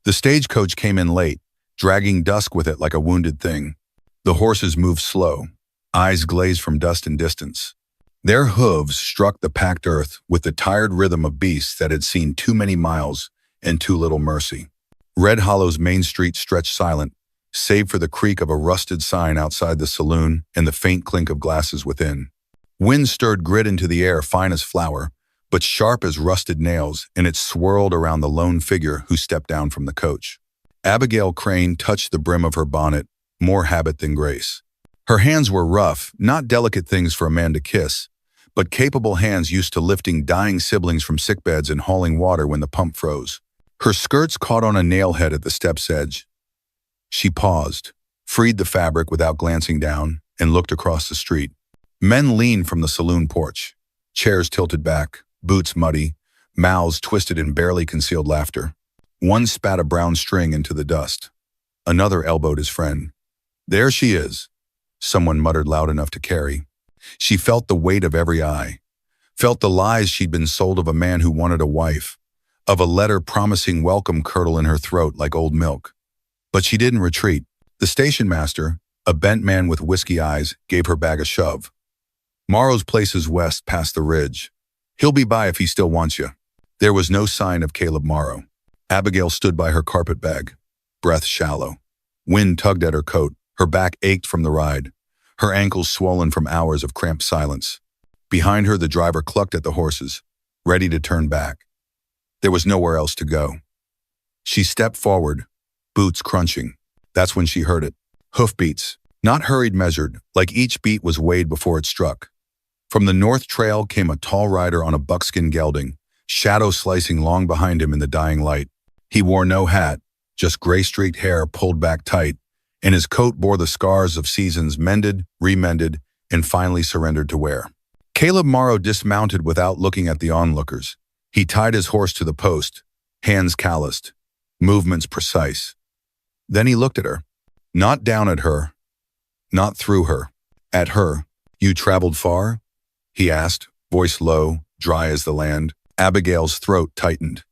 The stagecoach came in late, dragging dusk with it like a wounded thing. The horses moved slow, eyes glazed from dust and distance. Their hooves struck the packed earth with the tired rhythm of beasts that had seen too many miles and too little mercy. Red Hollow's main street stretched silent, save for the creak of a rusted sign outside the saloon and the faint clink of glasses within. Wind stirred grit into the air fine as flour, but sharp as rusted nails, and it swirled around the lone figure who stepped down from the coach. Abigail Crane touched the brim of her bonnet, more habit than grace. Her hands were rough, not delicate things for a man to kiss, but capable hands used to lifting dying siblings from sickbeds and hauling water when the pump froze. Her skirts caught on a nailhead at the step's edge. She paused, freed the fabric without glancing down, and looked across the street. Men leaned from the saloon porch, chairs tilted back, boots muddy, mouths twisted in barely concealed laughter. One spat a brown string into the dust. Another elbowed his friend. "There she is," someone muttered loud enough to carry. She felt the weight of every eye, felt the lies she'd been sold of a man who wanted a wife, of a letter promising welcome curdle in her throat like old milk. But she didn't retreat. The station master, a bent man with whiskey eyes, gave her bag a shove. "Morrow's place is west past the ridge. He'll be by if he still wants you." There was no sign of Caleb Morrow. Abigail stood by her carpet bag, breath shallow. Wind tugged at her coat. Her back ached from the ride, her ankles swollen from hours of cramped silence. Behind her, the driver clucked at the horses, ready to turn back. There was nowhere else to go. She stepped forward, boots crunching. That's when she heard it. Hoofbeats, not hurried, measured, like each beat was weighed before it struck. From the north trail came a tall rider on a buckskin gelding, shadow slicing long behind him in the dying light. He wore no hat, just gray-streaked hair pulled back tight, and his coat bore the scars of seasons mended, remended, and finally surrendered to wear. Caleb Morrow dismounted without looking at the onlookers. He tied his horse to the post, hands calloused, movements precise. Then he looked at her. Not down at her, not through her, at her. "You traveled far?" he asked, voice low, dry as the land. Abigail's throat tightened.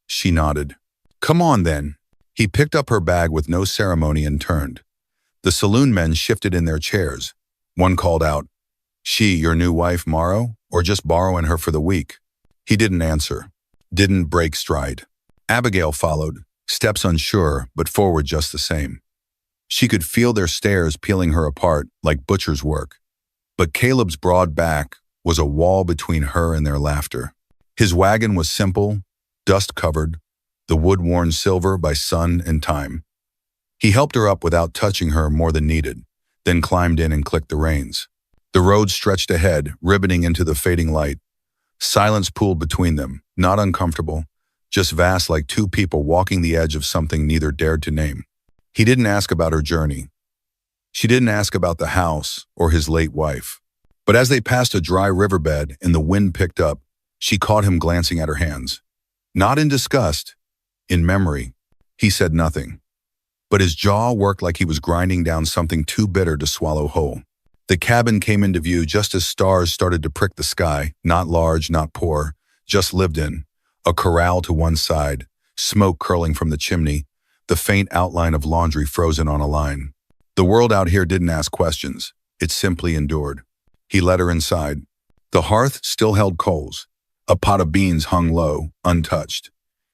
She nodded. "Come on, then." He picked up her bag with no ceremony and turned. The saloon men shifted in their chairs. One called out, "She your new wife, Morrow, or just borrowing her for the week?" He didn't answer, didn't break stride. Abigail followed, steps unsure, but forward just the same. She could feel their stares peeling her apart like butcher's work. But Caleb's broad back was a wall between her and their laughter. His wagon was simple, dust-covered, the wood worn silver by sun and time. He helped her up without touching her more than needed, then climbed in and clicked the reins. The road stretched ahead, ribboning into the fading light. Silence pooled between them, not uncomfortable, just vast like two people walking the edge of something neither dared to name. He didn't ask about her journey. She didn't ask about the house or his late wife. But as they passed a dry riverbed and the wind picked up, she caught him glancing at her hands. Not in disgust, in memory. He said nothing, but his jaw worked like he was grinding down something too bitter to swallow whole. The cabin came into view just as stars started to prick the sky, not large, not poor, just lived in. A corral to one side, smoke curling from the chimney, the faint outline of laundry frozen on a line. The world out here didn't ask questions. It simply endured. He led her inside. The hearth still held coals. A pot of beans hung low, untouched.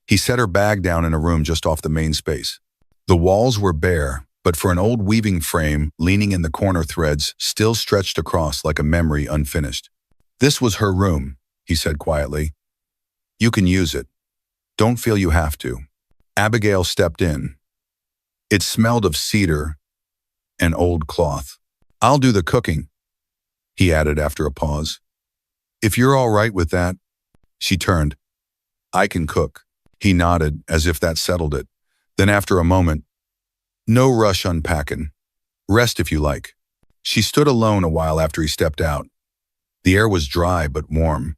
He set her bag down in a room just off the main space. The walls were bare, but for an old weaving frame, leaning in the corner, threads still stretched across like a memory unfinished. "This was her room," he said quietly. "You can use it. Don't feel you have to." Abigail stepped in. It smelled of cedar and old cloth. "I'll do the cooking," he added after a pause. "If you're all right with that." She turned. "I can cook." He nodded, as if that settled it. Then after a moment, "No rush unpacking. Rest if you like." She stood alone a while after he stepped out. The air was dry but warm.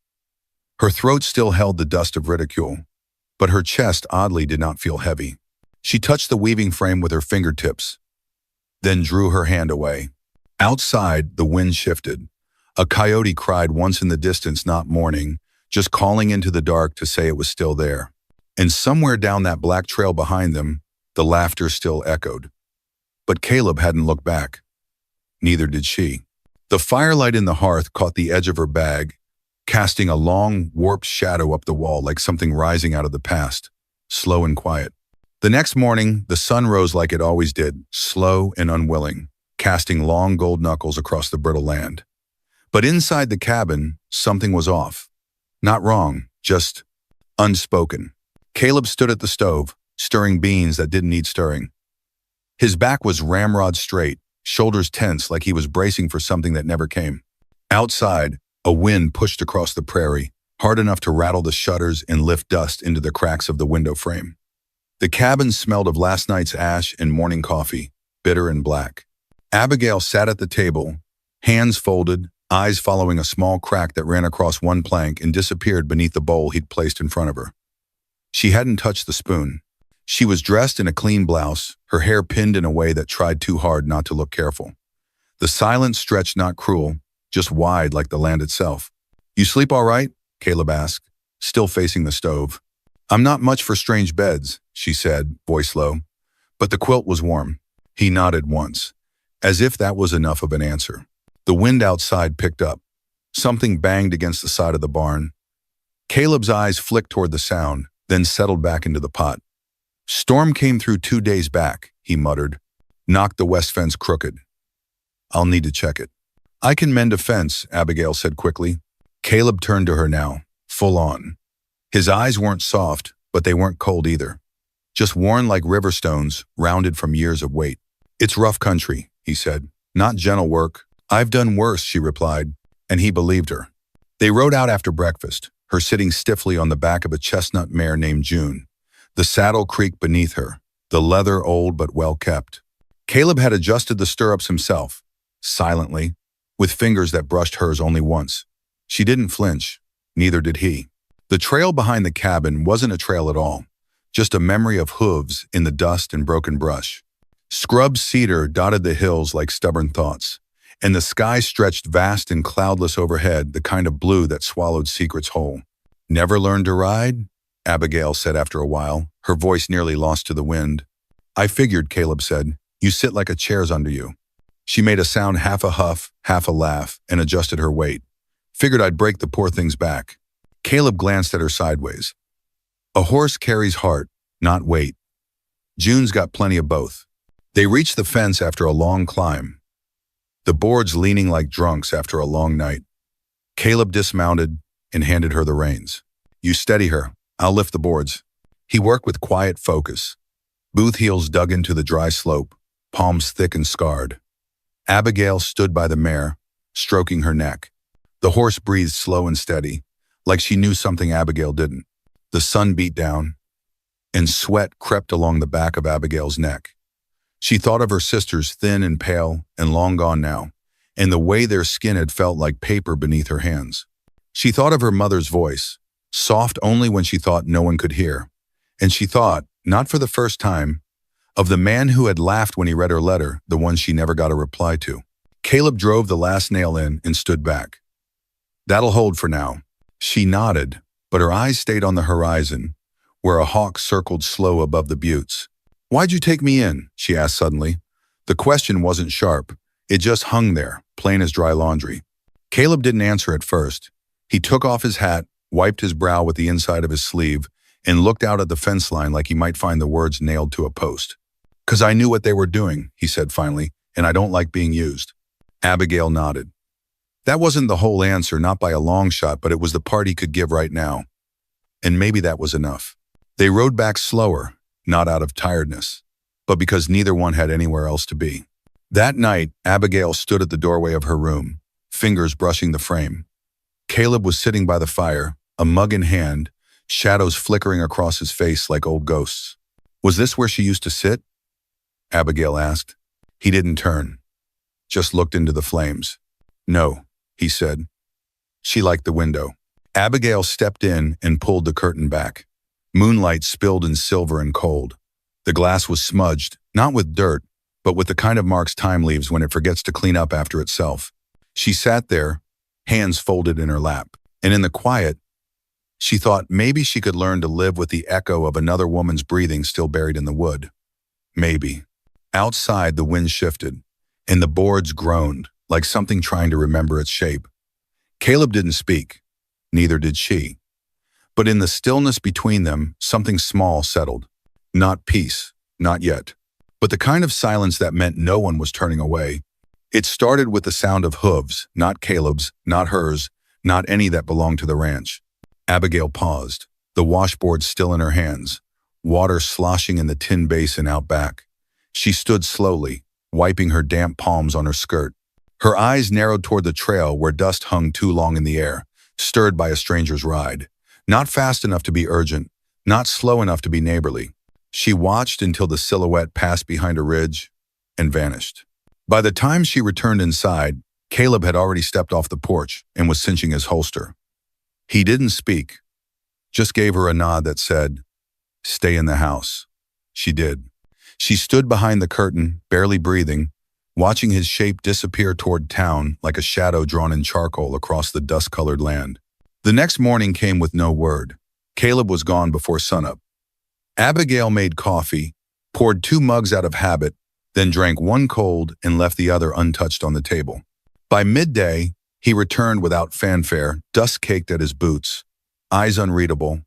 Her throat still held the dust of ridicule, but her chest oddly did not feel heavy. She touched the weaving frame with her fingertips, then drew her hand away. Outside, the wind shifted. A coyote cried once in the distance, not mourning, just calling into the dark to say it was still there. And somewhere down that black trail behind them, the laughter still echoed. But Caleb hadn't looked back. Neither did she. The firelight in the hearth caught the edge of her bag, casting a long, warped shadow up the wall like something rising out of the past, slow and quiet. The next morning, the sun rose like it always did, slow and unwilling, casting long gold knuckles across the brittle land. But inside the cabin, something was off. Not wrong, just unspoken. Caleb stood at the stove, stirring beans that didn't need stirring. His back was ramrod straight, shoulders tense like he was bracing for something that never came. Outside, a wind pushed across the prairie, hard enough to rattle the shutters and lift dust into the cracks of the window frame. The cabin smelled of last night's ash and morning coffee, bitter and black. Abigail sat at the table, hands folded, eyes following a small crack that ran across one plank and disappeared beneath the bowl he'd placed in front of her. She hadn't touched the spoon. She was dressed in a clean blouse, her hair pinned in a way that tried too hard not to look careful. The silence stretched not cruel, just wide like the land itself. "You sleep all right?" Caleb asked, still facing the stove. "I'm not much for strange beds," she said, voice low. But the quilt was warm. He nodded once, as if that was enough of an answer. The wind outside picked up. Something banged against the side of the barn. Caleb's eyes flicked toward the sound, then settled back into the pot. "Storm came through 2 days back," he muttered. "Knocked the west fence crooked. I'll need to check it." "I can mend a fence," Abigail said quickly. Caleb turned to her now, full on. His eyes weren't soft, but they weren't cold either. Just worn like river stones, rounded from years of weight. "It's rough country," he said. "Not gentle work." "I've done worse," she replied, and he believed her. They rode out after breakfast, her sitting stiffly on the back of a chestnut mare named June. The saddle creaked beneath her, the leather old but well kept. Caleb had adjusted the stirrups himself, silently, with fingers that brushed hers only once. She didn't flinch, neither did he. The trail behind the cabin wasn't a trail at all, just a memory of hooves in the dust and broken brush. Scrub cedar dotted the hills like stubborn thoughts, and the sky stretched vast and cloudless overhead, the kind of blue that swallowed secrets whole. "Never learned to ride?" Abigail said after a while, her voice nearly lost to the wind. "I figured," Caleb said. "You sit like a chair's under you." She made a sound, half a huff, half a laugh, and adjusted her weight. "Figured I'd break the poor thing's back." Caleb glanced at her sideways. "A horse carries heart, not weight. June's got plenty of both." They reached the fence after a long climb, the boards leaning like drunks after a long night. Caleb dismounted and handed her the reins. "You steady her. I'll lift the boards." He worked with quiet focus. Both heels dug into the dry slope, palms thick and scarred. Abigail stood by the mare, stroking her neck. The horse breathed slow and steady, like she knew something Abigail didn't. The sun beat down, and sweat crept along the back of Abigail's neck. She thought of her sisters, thin and pale and long gone now, and the way their skin had felt like paper beneath her hands. She thought of her mother's voice, soft only when she thought no one could hear. And she thought, not for the first time, of the man who had laughed when he read her letter, the one she never got a reply to. Caleb drove the last nail in and stood back. "That'll hold for now." She nodded, but her eyes stayed on the horizon, where a hawk circled slow above the buttes. "Why'd you take me in?" she asked suddenly. The question wasn't sharp. It just hung there, plain as dry laundry. Caleb didn't answer at first. He took off his hat, wiped his brow with the inside of his sleeve, and looked out at the fence line like he might find the words nailed to a post. "'Cause I knew what they were doing," he said finally, "and I don't like being used." Abigail nodded. That wasn't the whole answer, not by a long shot, but it was the part he could give right now. And maybe that was enough. They rode back slower, not out of tiredness, but because neither one had anywhere else to be. That night, Abigail stood at the doorway of her room, fingers brushing the frame. Caleb was sitting by the fire, a mug in hand, shadows flickering across his face like old ghosts. "Was this where she used to sit?" Abigail asked. He didn't turn, just looked into the flames. "No," he said. She liked the window. Abigail stepped in and pulled the curtain back. Moonlight spilled in silver and cold. The glass was smudged, not with dirt, but with the kind of marks time leaves when it forgets to clean up after itself. She sat there, hands folded in her lap, and in the quiet, She thought maybe she could learn to live with the echo of another woman's breathing still buried in the wood. Maybe. Outside, the wind shifted, and the boards groaned, like something trying to remember its shape. Caleb didn't speak. Neither did she. But in the stillness between them, something small settled. Not peace, not yet, but the kind of silence that meant no one was turning away. It started with the sound of hooves, not Caleb's, not hers, not any that belonged to the ranch. Abigail paused, the washboard still in her hands, water sloshing in the tin basin out back. She stood slowly, wiping her damp palms on her skirt. Her eyes narrowed toward the trail where dust hung too long in the air, stirred by a stranger's ride. Not fast enough to be urgent, not slow enough to be neighborly. She watched until the silhouette passed behind a ridge and vanished. By the time she returned inside, Caleb had already stepped off the porch and was cinching his holster. He didn't speak, just gave her a nod that said, "Stay in the house." She did. She stood behind the curtain, barely breathing, watching his shape disappear toward town like a shadow drawn in charcoal across the dust-colored land. The next morning came with no word. Caleb was gone before sunup. Abigail made coffee, poured 2 mugs out of habit, then drank one cold and left the other untouched on the table. By midday, he returned without fanfare, dust caked at his boots, eyes unreadable,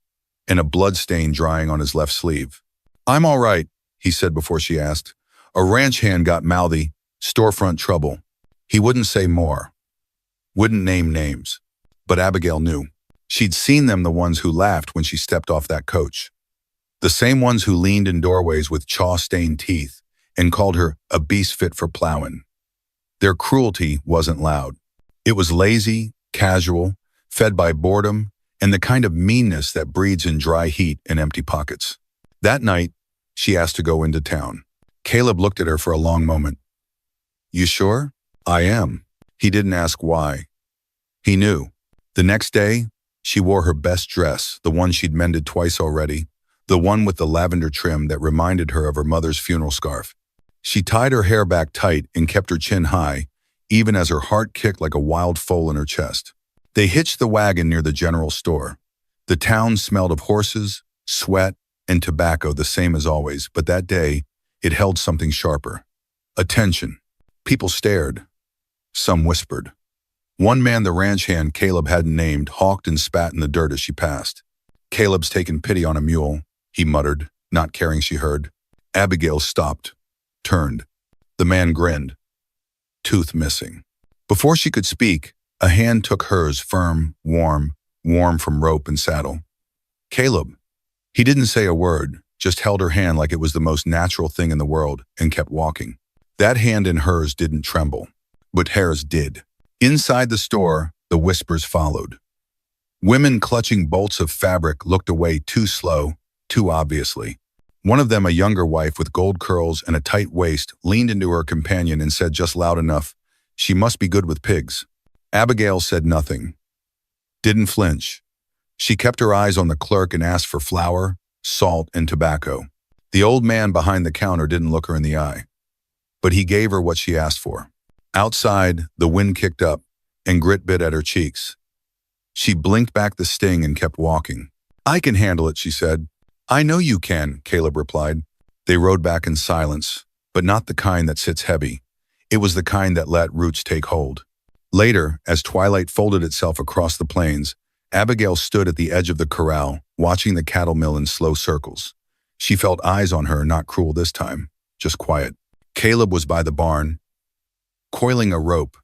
and a blood stain drying on his left sleeve. "I'm all right," he said before she asked. "A ranch hand got mouthy, storefront trouble." He wouldn't say more, wouldn't name names. But Abigail knew. She'd seen them, the ones who laughed when she stepped off that coach. The same ones who leaned in doorways with chaw-stained teeth and called her a beast fit for plowing. Their cruelty wasn't loud. It was lazy, casual, fed by boredom, and the kind of meanness that breeds in dry heat and empty pockets. That night, she asked to go into town. Caleb looked at her for a long moment. "You sure?" "I am." He didn't ask why. He knew. The next day, she wore her best dress, the one she'd mended twice already, the one with the lavender trim that reminded her of her mother's funeral scarf. She tied her hair back tight and kept her chin high, even as her heart kicked like a wild foal in her chest. They hitched the wagon near the general store. The town smelled of horses, sweat, and tobacco the same as always, but that day, it held something sharper. Attention. People stared. Some whispered. One man, the ranch hand Caleb hadn't named, hawked and spat in the dirt as she passed. "Caleb's taken pity on a mule," he muttered, not caring she heard. Abigail stopped, turned. The man grinned. Tooth missing. Before she could speak, a hand took hers, firm, warm from rope and saddle. "Caleb." He didn't say a word, just held her hand like it was the most natural thing in the world and kept walking. That hand in hers didn't tremble, but hers did. Inside the store, the whispers followed. Women clutching bolts of fabric looked away too slow, too obviously. One of them, a younger wife with gold curls and a tight waist, leaned into her companion and said just loud enough, "She must be good with pigs." Abigail said nothing. Didn't flinch. She kept her eyes on the clerk and asked for flour, salt, and tobacco. The old man behind the counter didn't look her in the eye, but he gave her what she asked for. Outside, the wind kicked up, and grit bit at her cheeks. She blinked back the sting and kept walking. "I can handle it," she said. "I know you can," Caleb replied. They rode back in silence, but not the kind that sits heavy. It was the kind that let roots take hold. Later, as twilight folded itself across the plains, Abigail stood at the edge of the corral, watching the cattle mill in slow circles. She felt eyes on her, not cruel this time, just quiet. Caleb was by the barn, coiling a rope.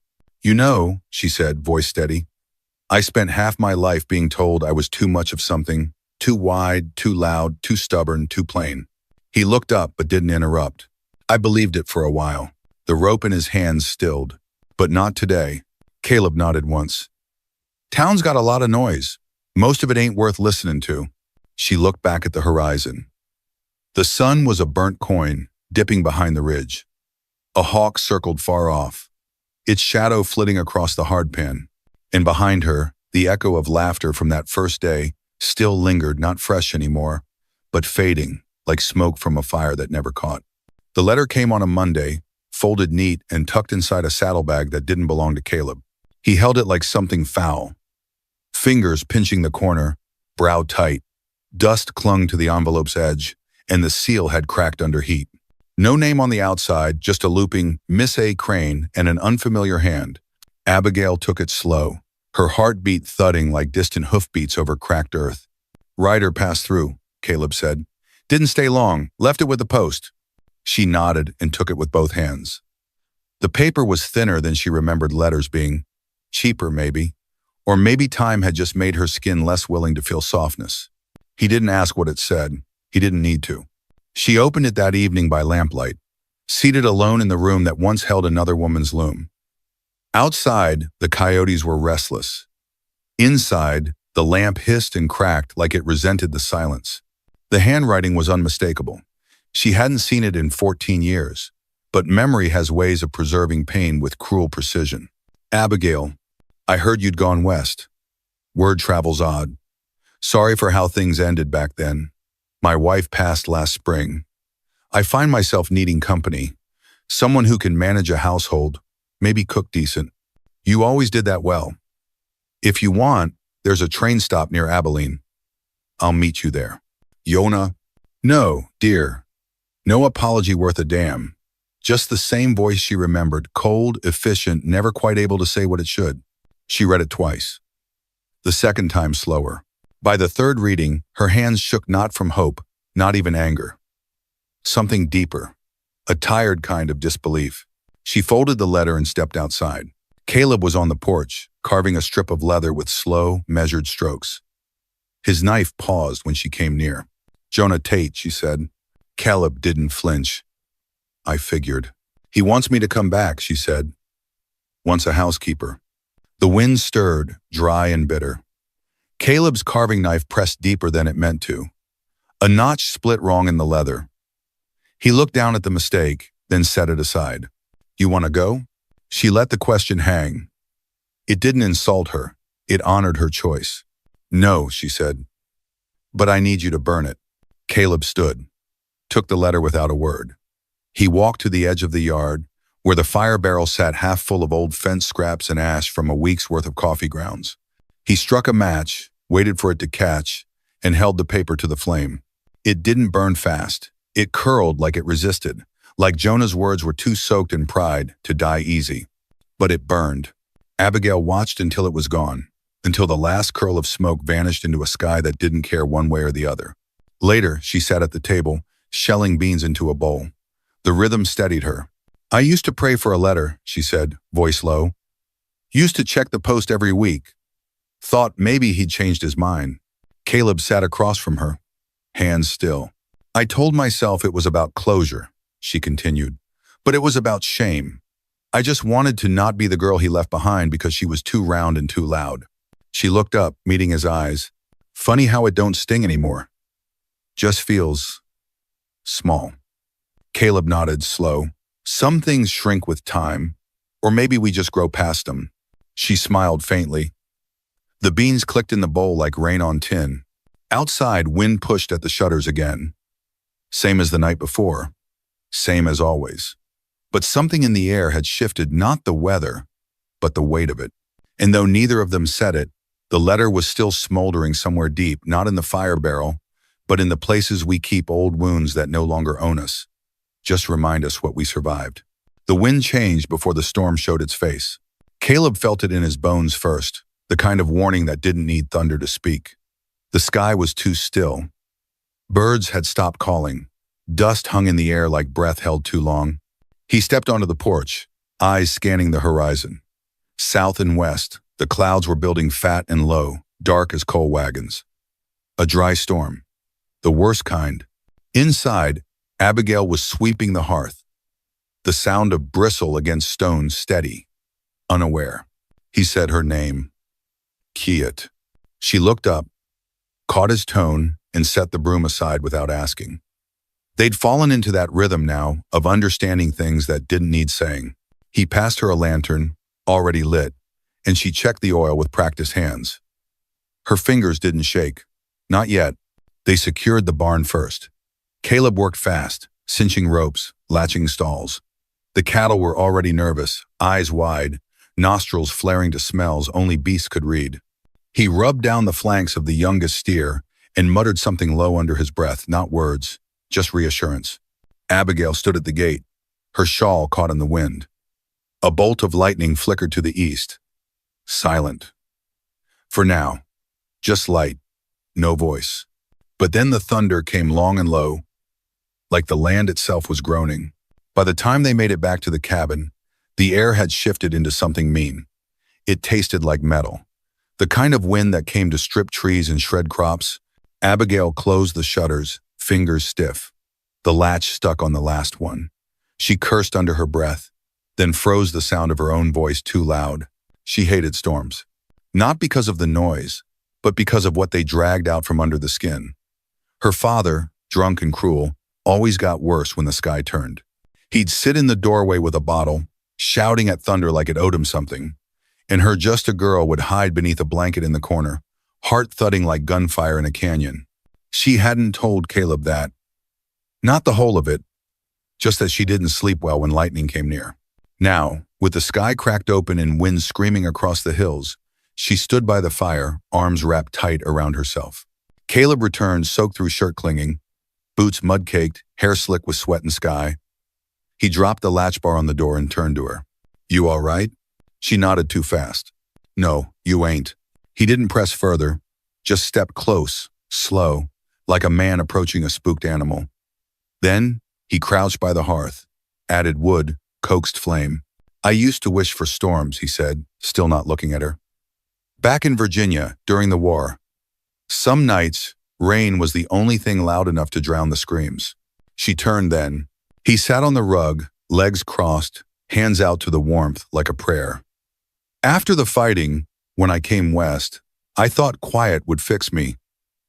"You know," she said, voice steady, "I spent half my life being told I was too much of something, too wide, too loud, too stubborn, too plain." He looked up but didn't interrupt. "I believed it for a while." The rope in his hands stilled. "But not today." Caleb nodded once. "Town's got a lot of noise. Most of it ain't worth listening to." She looked back at the horizon. The sun was a burnt coin, dipping behind the ridge. A hawk circled far off, its shadow flitting across the hardpan, and behind her, the echo of laughter from that first day still lingered, not fresh anymore, but fading, like smoke from a fire that never caught. The letter came on a Monday, folded neat and tucked inside a saddlebag that didn't belong to Caleb. He held it like something foul, fingers pinching the corner, brow tight. Dust clung to the envelope's edge, and the seal had cracked under heat. No name on the outside, just a looping Miss A. Crane and an unfamiliar hand. Abigail took it slow, her heartbeat thudding like distant hoofbeats over cracked earth. "Rider passed through," Caleb said. "Didn't stay long, left it with the post." She nodded and took it with both hands. The paper was thinner than she remembered letters being. Cheaper, maybe. Or maybe time had just made her skin less willing to feel softness. He didn't ask what it said. He didn't need to. She opened it that evening by lamplight, seated alone in the room that once held another woman's loom. Outside, the coyotes were restless. Inside, the lamp hissed and cracked like it resented the silence. The handwriting was unmistakable. She hadn't seen it in 14 years, but memory has ways of preserving pain with cruel precision. "Abigail, I heard you'd gone west. Word travels odd. Sorry for how things ended back then. My wife passed last spring. I find myself needing company. Someone who can manage a household, maybe cook decent. You always did that well. If you want, there's a train stop near Abilene. I'll meet you there." Yona? "No, dear. No apology worth a damn. Just the same voice she remembered, cold, efficient, never quite able to say what it should." She read it twice. The second time slower. By the third reading, her hands shook not from hope, not even anger. Something deeper, a tired kind of disbelief. She folded the letter and stepped outside. Caleb was on the porch, carving a strip of leather with slow, measured strokes. His knife paused when she came near. "Jonah Tate," she said. Caleb didn't flinch. "I figured. He wants me to come back," she said. "Wants a housekeeper." The wind stirred, dry and bitter. Caleb's carving knife pressed deeper than it meant to. A notch split wrong in the leather. He looked down at the mistake, then set it aside. "You want to go?" She let the question hang. It didn't insult her. It honored her choice. "No," she said. "But I need you to burn it." Caleb stood, took the letter without a word. He walked to the edge of the yard, where the fire barrel sat half full of old fence scraps and ash from a week's worth of coffee grounds. He struck a match, waited for it to catch, and held the paper to the flame. It didn't burn fast. It curled like it resisted, like Jonah's words were too soaked in pride to die easy. But it burned. Abigail watched until it was gone, until the last curl of smoke vanished into a sky that didn't care one way or the other. Later, she sat at the table, shelling beans into a bowl. The rhythm steadied her. "I used to pray for a letter," she said, voice low. "Used to check the post every week. Thought maybe he'd changed his mind." Caleb sat across from her, hands still. "I told myself it was about closure," she continued, "but it was about shame. I just wanted to not be the girl he left behind because she was too round and too loud." She looked up, meeting his eyes. "Funny how it don't sting anymore. Just feels small." Caleb nodded, slow. "Some things shrink with time, or maybe we just grow past them." She smiled faintly. The beans clicked in the bowl like rain on tin. Outside, wind pushed at the shutters again. Same as the night before. Same as always. But something in the air had shifted, not the weather, but the weight of it. And though neither of them said it, the letter was still smoldering somewhere deep, not in the fire barrel, but in the places we keep old wounds that no longer own us. Just remind us what we survived. The wind changed before the storm showed its face. Caleb felt it in his bones first, the kind of warning that didn't need thunder to speak. The sky was too still. Birds had stopped calling. Dust hung in the air like breath held too long. He stepped onto the porch, eyes scanning the horizon. South and west, the clouds were building fat and low, dark as coal wagons. A dry storm. The worst kind. Inside, Abigail was sweeping the hearth. The sound of bristle against stone steady, unaware. He said her name. Kiet. She looked up, caught his tone, and set the broom aside without asking. They'd fallen into that rhythm now of understanding things that didn't need saying. He passed her a lantern, already lit, and she checked the oil with practiced hands. Her fingers didn't shake. Not yet. They secured the barn first. Caleb worked fast, cinching ropes, latching stalls. The cattle were already nervous, eyes wide, nostrils flaring to smells only beasts could read. He rubbed down the flanks of the youngest steer and muttered something low under his breath, not words, just reassurance. Abigail stood at the gate, her shawl caught in the wind. A bolt of lightning flickered to the east. Silent. For now. Just light. No voice. But then the thunder came long and low, like the land itself was groaning. By the time they made it back to the cabin, the air had shifted into something mean. It tasted like metal. The kind of wind that came to strip trees and shred crops. Abigail closed the shutters, fingers stiff. The latch stuck on the last one. She cursed under her breath, then froze the sound of her own voice too loud. She hated storms. Not because of the noise, but because of what they dragged out from under the skin. Her father, drunk and cruel, always got worse when the sky turned. He'd sit in the doorway with a bottle, shouting at thunder like it owed him something, and her just a girl would hide beneath a blanket in the corner, heart thudding like gunfire in a canyon. She hadn't told Caleb that. Not the whole of it, just that she didn't sleep well when lightning came near. Now, with the sky cracked open and wind screaming across the hills, she stood by the fire, arms wrapped tight around herself. Caleb returned, soaked through shirt clinging, boots mud-caked, hair slick with sweat and sky. He dropped the latch bar on the door and turned to her. "You all right?" She nodded too fast. "No, you ain't." He didn't press further, just stepped close, slow, like a man approaching a spooked animal. Then, he crouched by the hearth, added wood, coaxed flame. "I used to wish for storms," he said, still not looking at her. "Back in Virginia, during the war, some nights, rain was the only thing loud enough to drown the screams." She turned then. He sat on the rug, legs crossed, hands out to the warmth like a prayer. "After the fighting, when I came west, I thought quiet would fix me.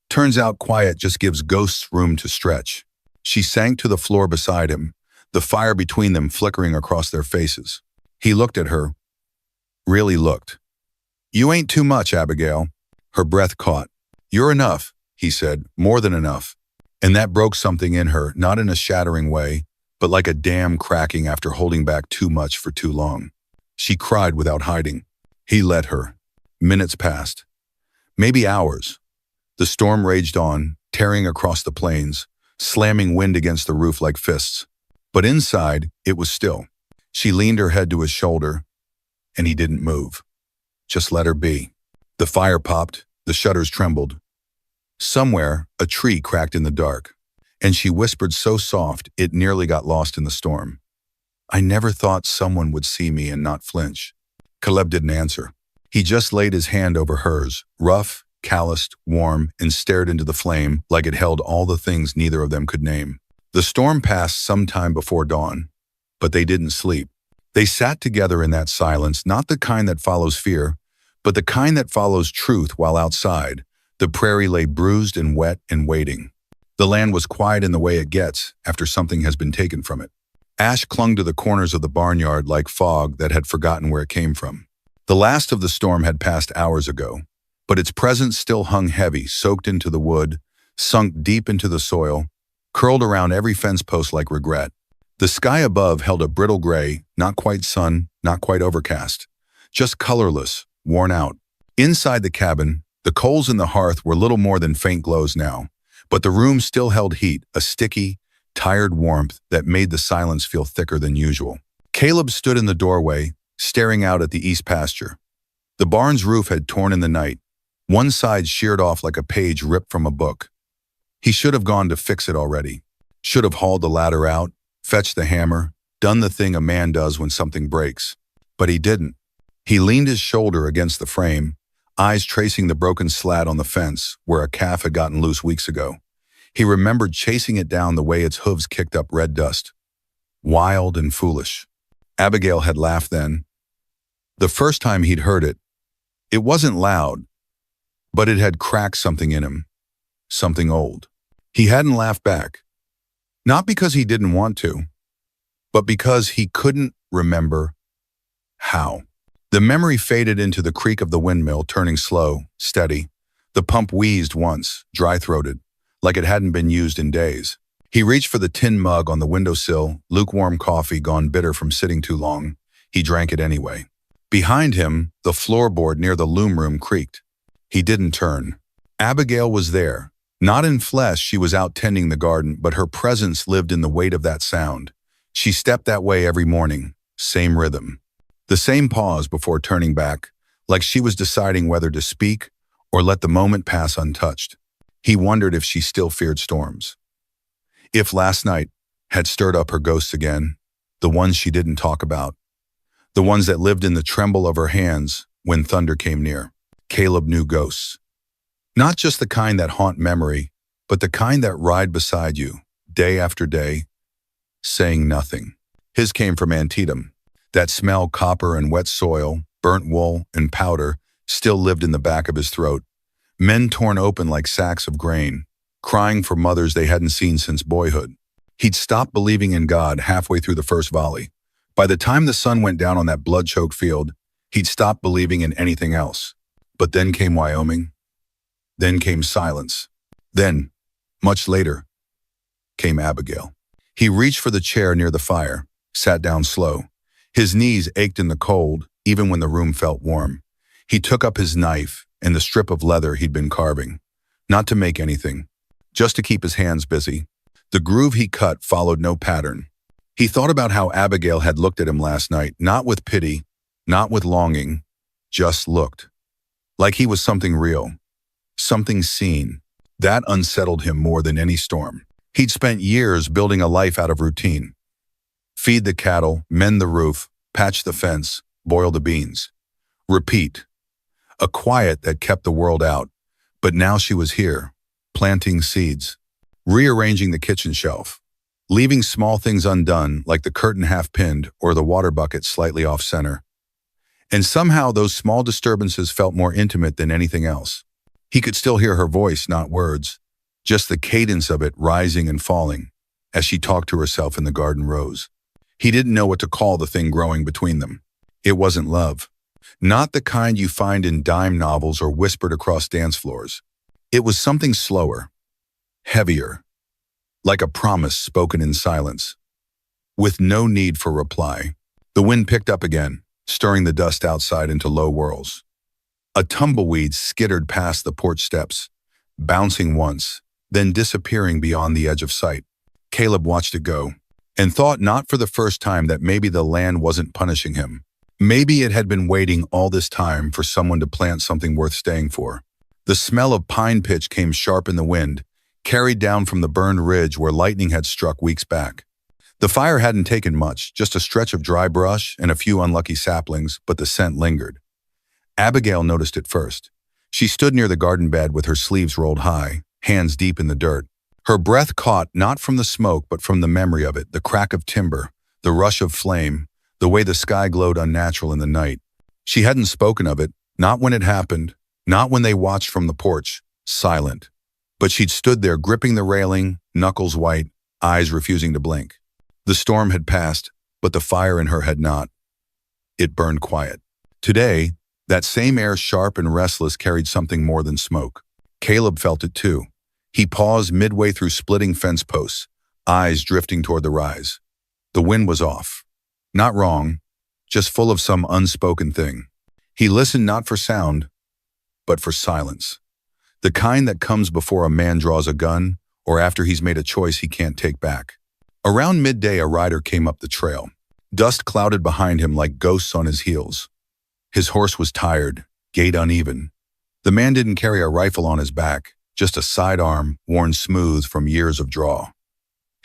Turns out quiet just gives ghosts room to stretch." She sank to the floor beside him, the fire between them flickering across their faces. He looked at her. Really looked. "You ain't too much, Abigail." Her breath caught. "You're enough," he said, "more than enough." And that broke something in her, not in a shattering way, but like a dam cracking after holding back too much for too long. She cried without hiding. He let her. Minutes passed. Maybe hours. The storm raged on, tearing across the plains, slamming wind against the roof like fists. But inside, it was still. She leaned her head to his shoulder, and he didn't move. Just let her be. The fire popped, the shutters trembled. Somewhere, a tree cracked in the dark, and she whispered so soft it nearly got lost in the storm. "I never thought someone would see me and not flinch." Caleb didn't answer. He just laid his hand over hers, rough, calloused, warm, and stared into the flame like it held all the things neither of them could name. The storm passed some time before dawn, but they didn't sleep. They sat together in that silence, not the kind that follows fear, but the kind that follows truth while outside. The prairie lay bruised and wet and waiting. The land was quiet in the way it gets after something has been taken from it. Ash clung to the corners of the barnyard like fog that had forgotten where it came from. The last of the storm had passed hours ago, but its presence still hung heavy, soaked into the wood, sunk deep into the soil, curled around every fence post like regret. The sky above held a brittle gray, not quite sun, not quite overcast, just colorless, worn out. Inside the cabin, the coals in the hearth were little more than faint glows now, but the room still held heat, a sticky, tired warmth that made the silence feel thicker than usual. Caleb stood in the doorway, staring out at the east pasture. The barn's roof had torn in the night, one side sheared off like a page ripped from a book. He should have gone to fix it already. Should have hauled the ladder out, fetched the hammer, done the thing a man does when something breaks. But he didn't. He leaned his shoulder against the frame, eyes tracing the broken slat on the fence where a calf had gotten loose weeks ago. He remembered chasing it down the way its hooves kicked up red dust. Wild and foolish. Abigail had laughed then. The first time he'd heard it, it wasn't loud, but it had cracked something in him, something old. He hadn't laughed back. Not because he didn't want to, but because he couldn't remember how. The memory faded into the creak of the windmill turning slow, steady. The pump wheezed once, dry-throated, like it hadn't been used in days. He reached for the tin mug on the windowsill, lukewarm coffee gone bitter from sitting too long. He drank it anyway. Behind him, the floorboard near the loom room creaked. He didn't turn. Abigail was there. Not in flesh, she was out tending the garden, but her presence lived in the weight of that sound. She stepped that way every morning, same rhythm. The same pause before turning back, like she was deciding whether to speak or let the moment pass untouched. He wondered if she still feared storms. If last night had stirred up her ghosts again, the ones she didn't talk about, the ones that lived in the tremble of her hands when thunder came near. Caleb knew ghosts. Not just the kind that haunt memory, but the kind that ride beside you, day after day, saying nothing. His came from Antietam. That smell, copper and wet soil, burnt wool and powder, still lived in the back of his throat. Men torn open like sacks of grain, crying for mothers they hadn't seen since boyhood. He'd stopped believing in God halfway through the first volley. By the time the sun went down on that blood-choked field, he'd stopped believing in anything else. But then came Wyoming. Then came silence. Then, much later, came Abigail. He reached for the chair near the fire, sat down slow. His knees ached in the cold, even when the room felt warm. He took up his knife and the strip of leather he'd been carving, not to make anything, just to keep his hands busy. The groove he cut followed no pattern. He thought about how Abigail had looked at him last night, not with pity, not with longing, just looked. Like he was something real, something seen. That unsettled him more than any storm. He'd spent years building a life out of routine. Feed the cattle, mend the roof, patch the fence, boil the beans. Repeat. A quiet that kept the world out. But now she was here, planting seeds, rearranging the kitchen shelf, leaving small things undone like the curtain half-pinned or the water bucket slightly off-center. And somehow those small disturbances felt more intimate than anything else. He could still hear her voice, not words, just the cadence of it rising and falling as she talked to herself in the garden rows. He didn't know what to call the thing growing between them. It wasn't love. Not the kind you find in dime novels or whispered across dance floors. It was something slower, heavier, like a promise spoken in silence, with no need for reply. The wind picked up again, stirring the dust outside into low whirls. A tumbleweed skittered past the porch steps, bouncing once, then disappearing beyond the edge of sight. Caleb watched it go, and thought not for the first time that maybe the land wasn't punishing him. Maybe it had been waiting all this time for someone to plant something worth staying for. The smell of pine pitch came sharp in the wind, carried down from the burned ridge where lightning had struck weeks back. The fire hadn't taken much, just a stretch of dry brush and a few unlucky saplings, but the scent lingered. Abigail noticed it first. She stood near the garden bed with her sleeves rolled high, hands deep in the dirt. Her breath caught not from the smoke but from the memory of it, the crack of timber, the rush of flame, the way the sky glowed unnatural in the night. She hadn't spoken of it, not when it happened, not when they watched from the porch, silent. But she'd stood there gripping the railing, knuckles white, eyes refusing to blink. The storm had passed, but the fire in her had not. It burned quiet. Today, that same air, sharp and restless, carried something more than smoke. Caleb felt it too. He paused midway through splitting fence posts, eyes drifting toward the rise. The wind was off. Not wrong, just full of some unspoken thing. He listened not for sound, but for silence. The kind that comes before a man draws a gun or after he's made a choice he can't take back. Around midday, a rider came up the trail. Dust clouded behind him like ghosts on his heels. His horse was tired, gait uneven. The man didn't carry a rifle on his back, just a sidearm worn smooth from years of draw.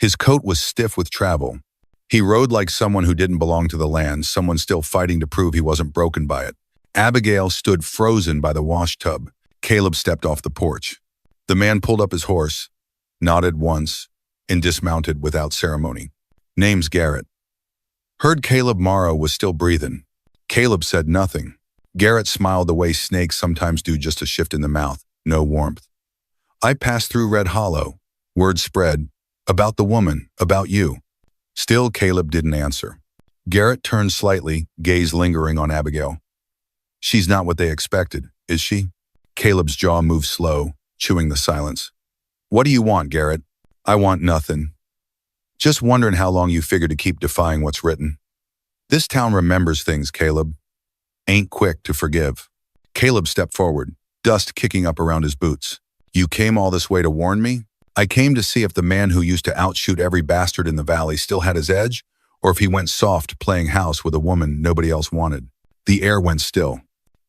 His coat was stiff with travel. He rode like someone who didn't belong to the land, someone still fighting to prove he wasn't broken by it. Abigail stood frozen by the wash tub. Caleb stepped off the porch. The man pulled up his horse, nodded once, and dismounted without ceremony. Name's Garrett. Heard Caleb Morrow was still breathing. Caleb said nothing. Garrett smiled the way snakes sometimes do, just a shift in the mouth, no warmth. I passed through Red Hollow. Word spread. About the woman, about you. Still, Caleb didn't answer. Garrett turned slightly, gaze lingering on Abigail. She's not what they expected, is she? Caleb's jaw moved slow, chewing the silence. What do you want, Garrett? I want nothing. Just wondering how long you figure to keep defying what's written. This town remembers things, Caleb. Ain't quick to forgive. Caleb stepped forward. dust kicking up around his boots. You came all this way to warn me? I came to see if the man who used to outshoot every bastard in the valley still had his edge, or if he went soft playing house with a woman nobody else wanted. The air went still.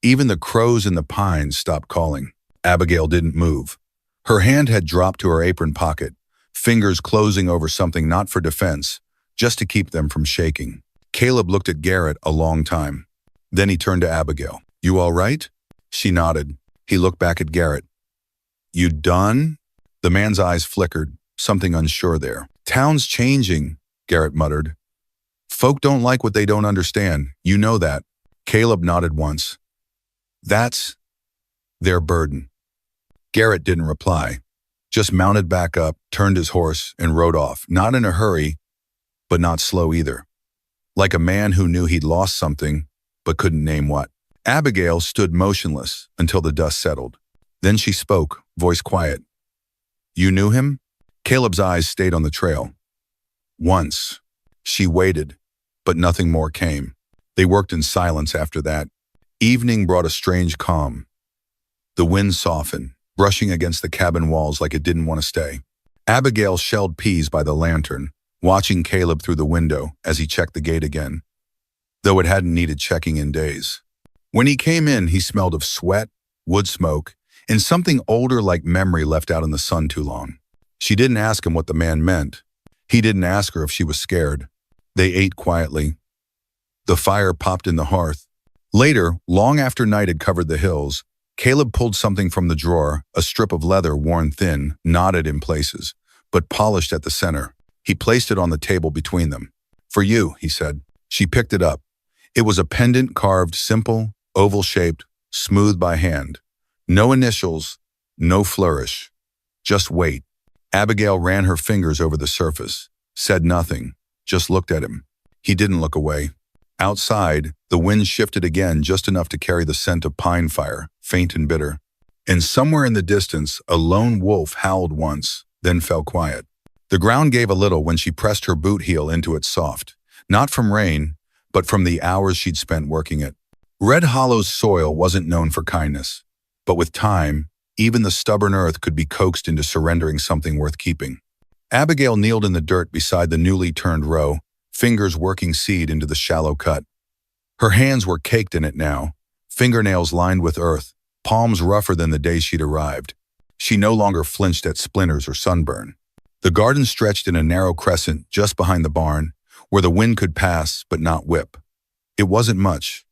Even the crows in the pines stopped calling. Abigail didn't move. Her hand had dropped to her apron pocket, fingers closing over something not for defense, just to keep them from shaking. Caleb looked at Garrett a long time. Then he turned to Abigail. You all right? She nodded. He looked back at Garrett. You done? The man's eyes flickered, something unsure there. Town's changing, Garrett muttered. Folk don't like what they don't understand. You know that. Caleb nodded once. That's their burden. Garrett didn't reply, just mounted back up, turned his horse, and rode off, not in a hurry, but not slow either. Like a man who knew he'd lost something, but couldn't name what. Abigail stood motionless until the dust settled. Then she spoke, voice quiet. You knew him? Caleb's eyes stayed on the trail. Once. She waited, but nothing more came. They worked in silence after that. Evening brought a strange calm. The wind softened, brushing against the cabin walls like it didn't want to stay. Abigail shelled peas by the lantern, watching Caleb through the window as he checked the gate again, though it hadn't needed checking in days. When he came in, he smelled of sweat, wood smoke, and something older like memory left out in the sun too long. She didn't ask him what the man meant. He didn't ask her if she was scared. They ate quietly. The fire popped in the hearth. Later, long after night had covered the hills, Caleb pulled something from the drawer, a strip of leather worn thin, knotted in places, but polished at the center. He placed it on the table between them. For you, he said. She picked it up. It was a pendant carved simple, oval-shaped, smooth by hand. No initials, no flourish. Just weight. Abigail ran her fingers over the surface, said nothing, just looked at him. He didn't look away. Outside, the wind shifted again just enough to carry the scent of pine fire, faint and bitter. And somewhere in the distance, a lone wolf howled once, then fell quiet. The ground gave a little when she pressed her boot heel into it soft, not from rain, but from the hours she'd spent working it. Red Hollow's soil wasn't known for kindness, but with time, even the stubborn earth could be coaxed into surrendering something worth keeping. Abigail kneeled in the dirt beside the newly turned row, fingers working seed into the shallow cut. Her hands were caked in it now, fingernails lined with earth, palms rougher than the day she'd arrived. She no longer flinched at splinters or sunburn. The garden stretched in a narrow crescent just behind the barn, where the wind could pass but not whip. It wasn't much,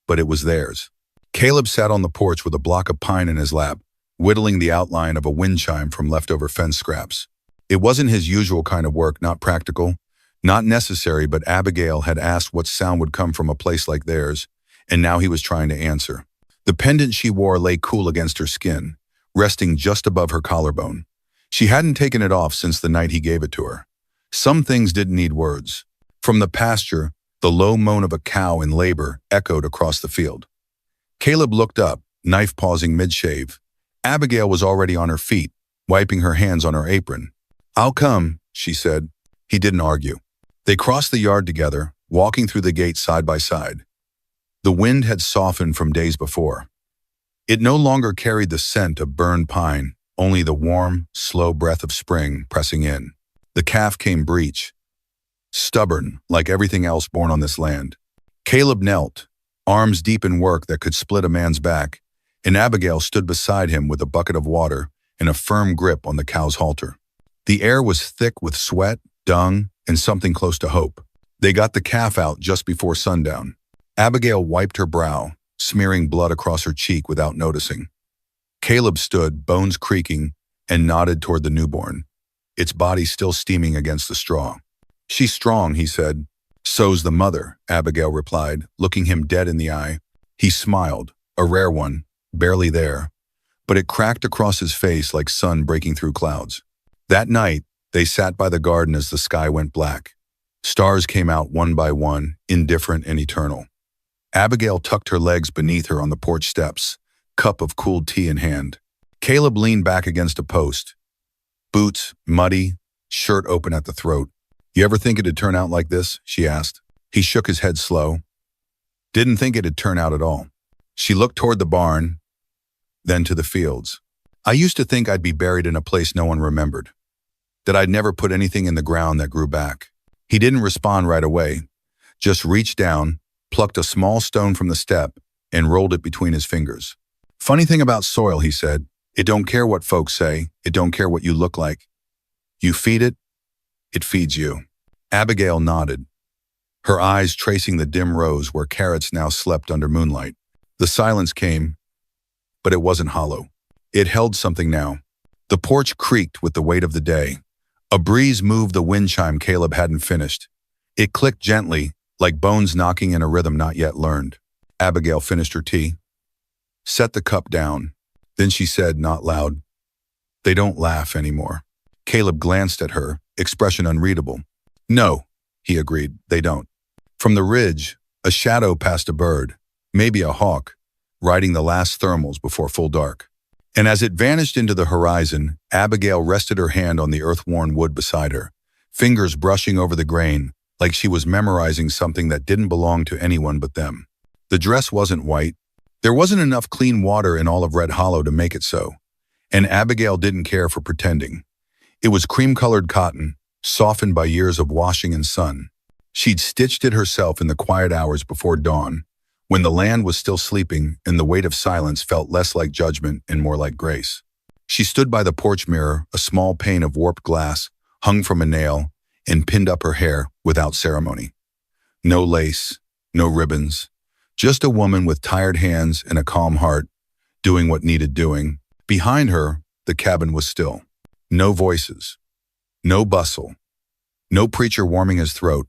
but it was theirs. Caleb sat on the porch with a block of pine in his lap, whittling the outline of a wind chime from leftover fence scraps. It wasn't his usual kind of work, not practical, not necessary, but Abigail had asked what sound would come from a place like theirs, and now he was trying to answer. The pendant she wore lay cool against her skin, resting just above her collarbone. She hadn't taken it off since the night he gave it to her. Some things didn't need words. From the pasture, the low moan of a cow in labor echoed across the field. Caleb looked up, knife pausing mid-shave. Abigail was already on her feet, wiping her hands on her apron. I'll come, she said. He didn't argue. They crossed the yard together, walking through the gate side by side. The wind had softened from days before. It no longer carried the scent of burned pine, only the warm, slow breath of spring pressing in. The calf came breech, stubborn like everything else born on this land. Caleb knelt, arms deep in work that could split a man's back, and Abigail stood beside him with a bucket of water and a firm grip on the cow's halter. The air was thick with sweat, dung, and something close to hope. They got the calf out just before sundown. Abigail wiped her brow, smearing blood across her cheek without noticing. Caleb stood, bones creaking, and nodded toward the newborn, its body still steaming against the straw. She's strong, he said. So's the mother, Abigail replied, looking him dead in the eye. He smiled, a rare one, barely there, but it cracked across his face like sun breaking through clouds. That night, they sat by the garden as the sky went black. Stars came out one by one, indifferent and eternal. Abigail tucked her legs beneath her on the porch steps, cup of cooled tea in hand. Caleb leaned back against a post. Boots, muddy, shirt open at the throat. You ever think it'd turn out like this? She asked. He shook his head slow. Didn't think it'd turn out at all. She looked toward the barn, then to the fields. I used to think I'd be buried in a place no one remembered, that I'd never put anything in the ground that grew back. He didn't respond right away, just reached down, plucked a small stone from the step, and rolled it between his fingers. Funny thing about soil, he said, it don't care what folks say, it don't care what you look like. You feed it, it feeds you. Abigail nodded, her eyes tracing the dim rows where carrots now slept under moonlight. The silence came, but it wasn't hollow. It held something now. The porch creaked with the weight of the day. A breeze moved the wind chime Caleb hadn't finished. It clicked gently, like bones knocking in a rhythm not yet learned. Abigail finished her tea, set the cup down. Then she said, not loud, "They don't laugh anymore." Caleb glanced at her, expression unreadable. "No," he agreed, "they don't." From the ridge, a shadow passed a bird, maybe a hawk, riding the last thermals before full dark. And as it vanished into the horizon, Abigail rested her hand on the earth-worn wood beside her, fingers brushing over the grain, like she was memorizing something that didn't belong to anyone but them. The dress wasn't white. There wasn't enough clean water in all of Red Hollow to make it so, and Abigail didn't care for pretending. It was cream-colored cotton, softened by years of washing and sun. She'd stitched it herself in the quiet hours before dawn, when the land was still sleeping and the weight of silence felt less like judgment and more like grace. She stood by the porch mirror, a small pane of warped glass, hung from a nail, and pinned up her hair without ceremony. No lace, no ribbons, just a woman with tired hands and a calm heart, doing what needed doing. Behind her, the cabin was still. No voices, no bustle, no preacher warming his throat,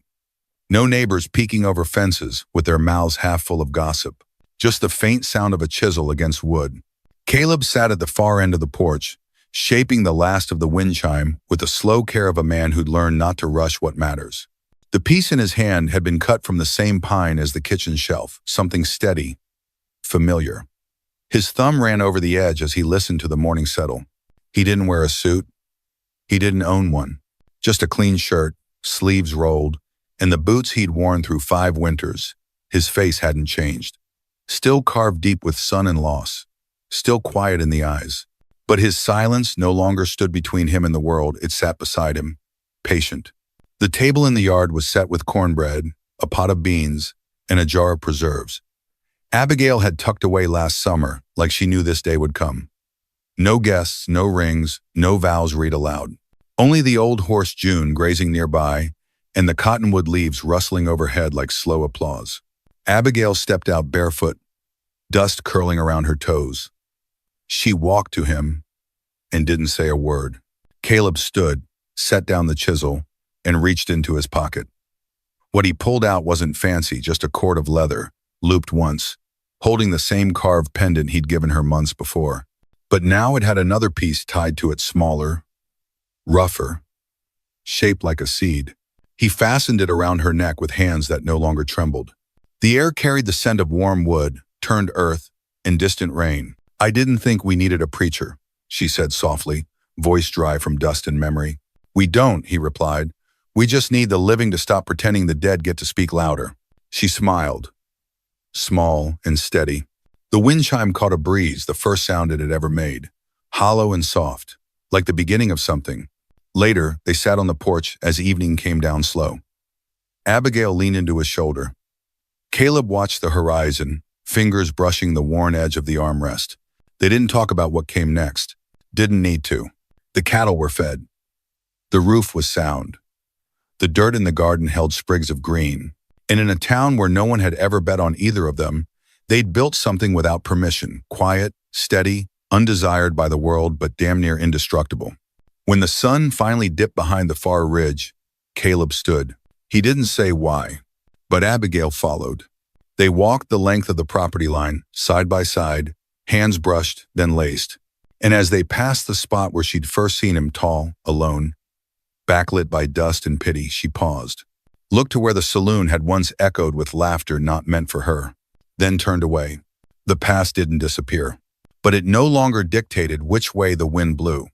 no neighbors peeking over fences with their mouths half full of gossip, just the faint sound of a chisel against wood. Caleb sat at the far end of the porch, shaping the last of the wind chime with the slow care of a man who'd learned not to rush what matters. The piece in his hand had been cut from the same pine as the kitchen shelf, something steady, familiar. His thumb ran over the edge as he listened to the morning settle. He didn't wear a suit. He didn't own one. Just a clean shirt, sleeves rolled, and the boots he'd worn through 5 winters. His face hadn't changed. Still carved deep with sun and loss. Still quiet in the eyes. But his silence no longer stood between him and the world. It sat beside him, patient. The table in the yard was set with cornbread, a pot of beans, and a jar of preserves. Abigail had tucked away last summer, like she knew this day would come. No guests, no rings, no vows read aloud. Only the old horse June grazing nearby, and the cottonwood leaves rustling overhead like slow applause. Abigail stepped out barefoot, dust curling around her toes. She walked to him and didn't say a word. Caleb stood, set down the chisel, and reached into his pocket. What he pulled out wasn't fancy, just a cord of leather, looped once, holding the same carved pendant he'd given her months before. But now it had another piece tied to it, smaller, rougher, shaped like a seed. He fastened it around her neck with hands that no longer trembled. The air carried the scent of warm wood, turned earth, and distant rain. "I didn't think we needed a preacher," she said softly, voice dry from dust and memory. "We don't," he replied. "We just need the living to stop pretending the dead get to speak louder." She smiled, small and steady. The wind chime caught a breeze, the first sound it had ever made, hollow and soft, like the beginning of something. Later, they sat on the porch as evening came down slow. Abigail leaned into his shoulder. Caleb watched the horizon, fingers brushing the worn edge of the armrest. They didn't talk about what came next. Didn't need to. The cattle were fed. The roof was sound. The dirt in the garden held sprigs of green. And in a town where no one had ever bet on either of them, they'd built something without permission, quiet, steady, undesired by the world, but damn near indestructible. When the sun finally dipped behind the far ridge, Caleb stood. He didn't say why, but Abigail followed. They walked the length of the property line, side by side, hands brushed, then laced. And as they passed the spot where she'd first seen him, tall, alone, backlit by dust and pity, she paused, looked to where the saloon had once echoed with laughter not meant for her, then turned away. The past didn't disappear, but it no longer dictated which way the wind blew.